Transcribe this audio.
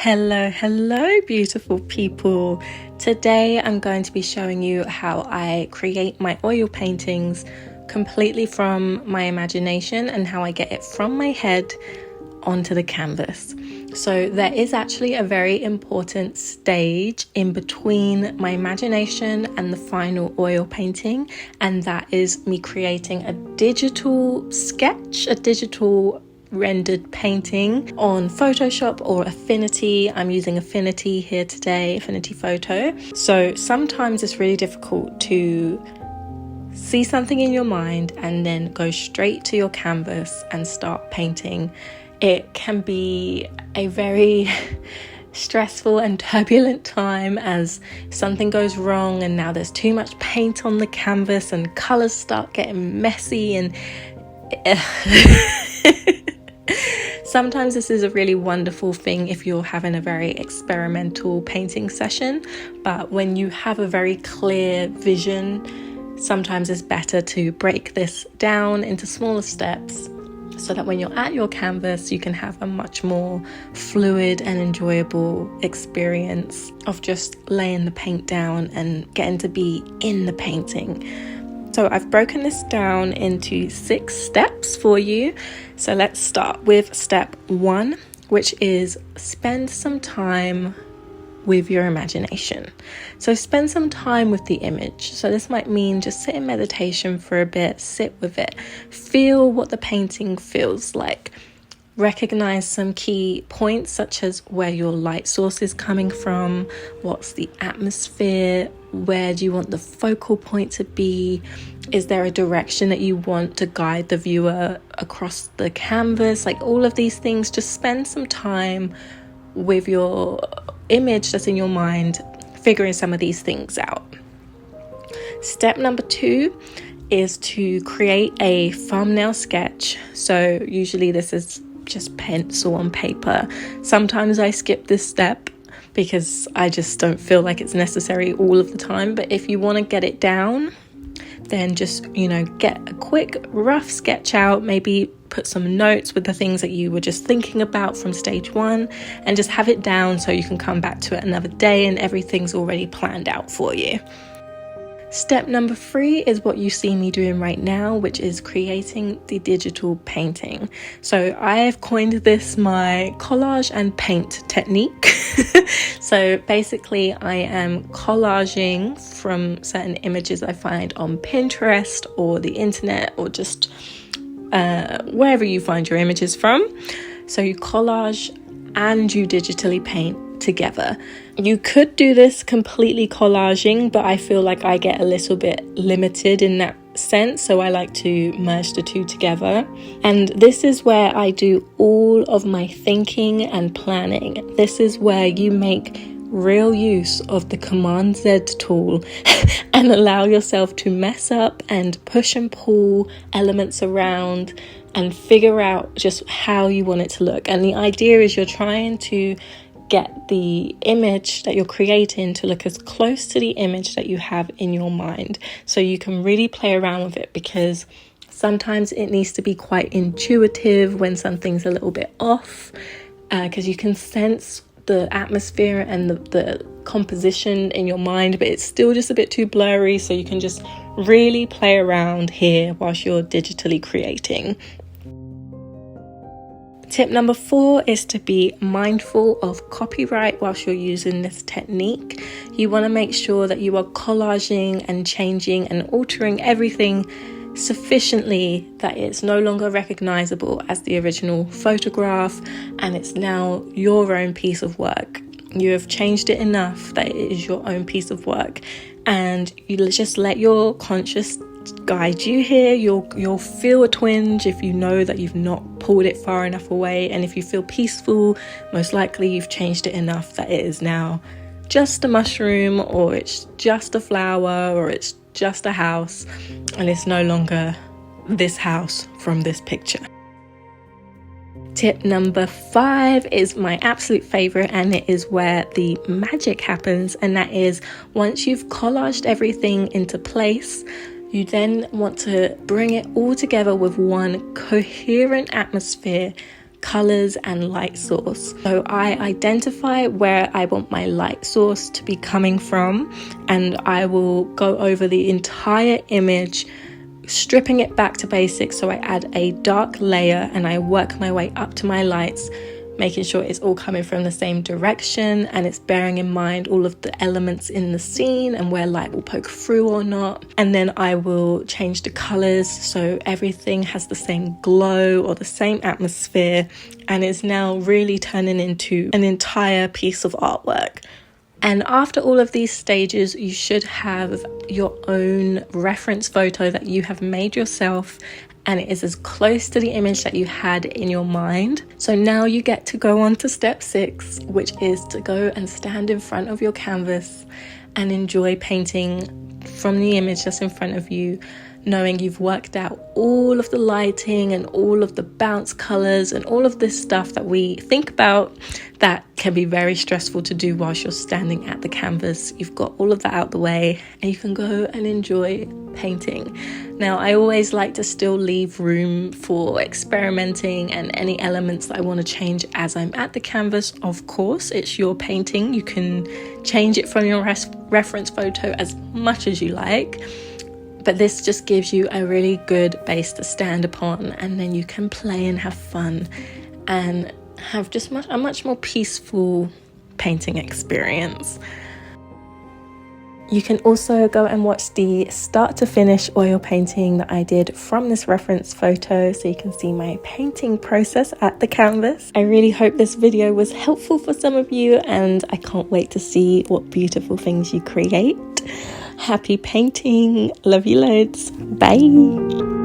Hello, beautiful people. Today I'm going to be showing you how I create my oil paintings completely from my imagination and how I get it from my head onto the canvas. So there is actually a very important stage in between my imagination and the final oil painting, and that is me creating a digital sketch, a digital rendered painting on Photoshop or Affinity. I'm using Affinity here today, Affinity Photo. So sometimes it's really difficult to see something in your mind and then go straight to your canvas and start painting. It can be a very stressful and turbulent time as something goes wrong and now there's too much paint on the canvas and colors start getting messy and sometimes this is a really wonderful thing if you're having a very experimental painting session, but when you have a very clear vision, sometimes it's better to break this down into smaller steps so that when you're at your canvas, you can have a much more fluid and enjoyable experience of just laying the paint down and getting to be in the painting. So I've broken this down into 6 steps for you. So let's start with step 1, which is spend some time with your imagination. So spend some time with the image. So this might mean just sit in meditation for a bit, sit with it, feel what the painting feels like. Recognize some key points such as where your light source is coming from, what's the atmosphere, where do you want the focal point to be, is there a direction that you want to guide the viewer across the canvas, like all of these things. Just spend some time with your image that's in your mind, figuring some of these things out. Step number 2 is to create a thumbnail sketch. So usually this is just pencil on paper. Sometimes I skip this step because I just don't feel like it's necessary all of the time. But if you want to get it down, then just, get a quick rough sketch out, maybe put some notes with the things that you were just thinking about from stage 1 and just have it down so you can come back to it another day and everything's already planned out for you. Step number 3 is what you see me doing right now, which is creating the digital painting. So I have coined this my collage and paint technique. So basically I am collaging from certain images I find on Pinterest or the internet or just wherever you find your images from. So you collage and you digitally paint together. You could do this completely collaging, but I feel like I get a little bit limited in that sense, so I like to merge the two together. And this is where I do all of my thinking and planning. This is where you make real use of the Command Z tool and allow yourself to mess up and push and pull elements around and figure out just how you want it to look. And the idea is you're trying to get the image that you're creating to look as close to the image that you have in your mind, so you can really play around with it, because sometimes it needs to be quite intuitive when something's a little bit off, because you can sense the atmosphere and the composition in your mind, but it's still just a bit too blurry, so you can just really play around here whilst you're digitally creating. Tip number 4 is to be mindful of copyright whilst you're using this technique. You want to make sure that you are collaging and changing and altering everything sufficiently that it's no longer recognizable as the original photograph and it's now your own piece of work. You have changed it enough that it is your own piece of work, and you just let your conscious guide you here. You'll feel a twinge if you know that you've not pulled it far enough away, and if you feel peaceful, most likely you've changed it enough that it is now just a mushroom, or it's just a flower, or it's just a house, and it's no longer this house from this picture. Tip number 5 is my absolute favorite, and it is where the magic happens, and that is once you've collaged everything into place, you then want to bring it all together with one coherent atmosphere colors and light source. So I identify where I want my light source to be coming from, and I will go over the entire image, stripping it back to basics. So I add a dark layer and I work my way up to my lights, making sure it's all coming from the same direction and it's bearing in mind all of the elements in the scene and where light will poke through or not. And then I will change the colors so everything has the same glow or the same atmosphere, and it's now really turning into an entire piece of artwork. And after all of these stages, you should have your own reference photo that you have made yourself, and it is as close to the image that you had in your mind. So now you get to go on to step 6, which is to go and stand in front of your canvas and enjoy painting from the image that's in front of you, knowing you've worked out all of the lighting and all of the bounce colors and all of this stuff that we think about that can be very stressful to do whilst you're standing at the canvas. You've got all of that out the way and you can go and enjoy painting. Now, I always like to still leave room for experimenting and any elements that I want to change as I'm at the canvas. Of course, it's your painting. You can change it from your reference photo as much as you like. But this just gives you a really good base to stand upon, and then you can play and have fun and have just a much more peaceful painting experience. You can also go and watch the start to finish oil painting that I did from this reference photo, so you can see my painting process at the canvas. I really hope this video was helpful for some of you, and I can't wait to see what beautiful things you create. Happy painting. Love you loads. Bye.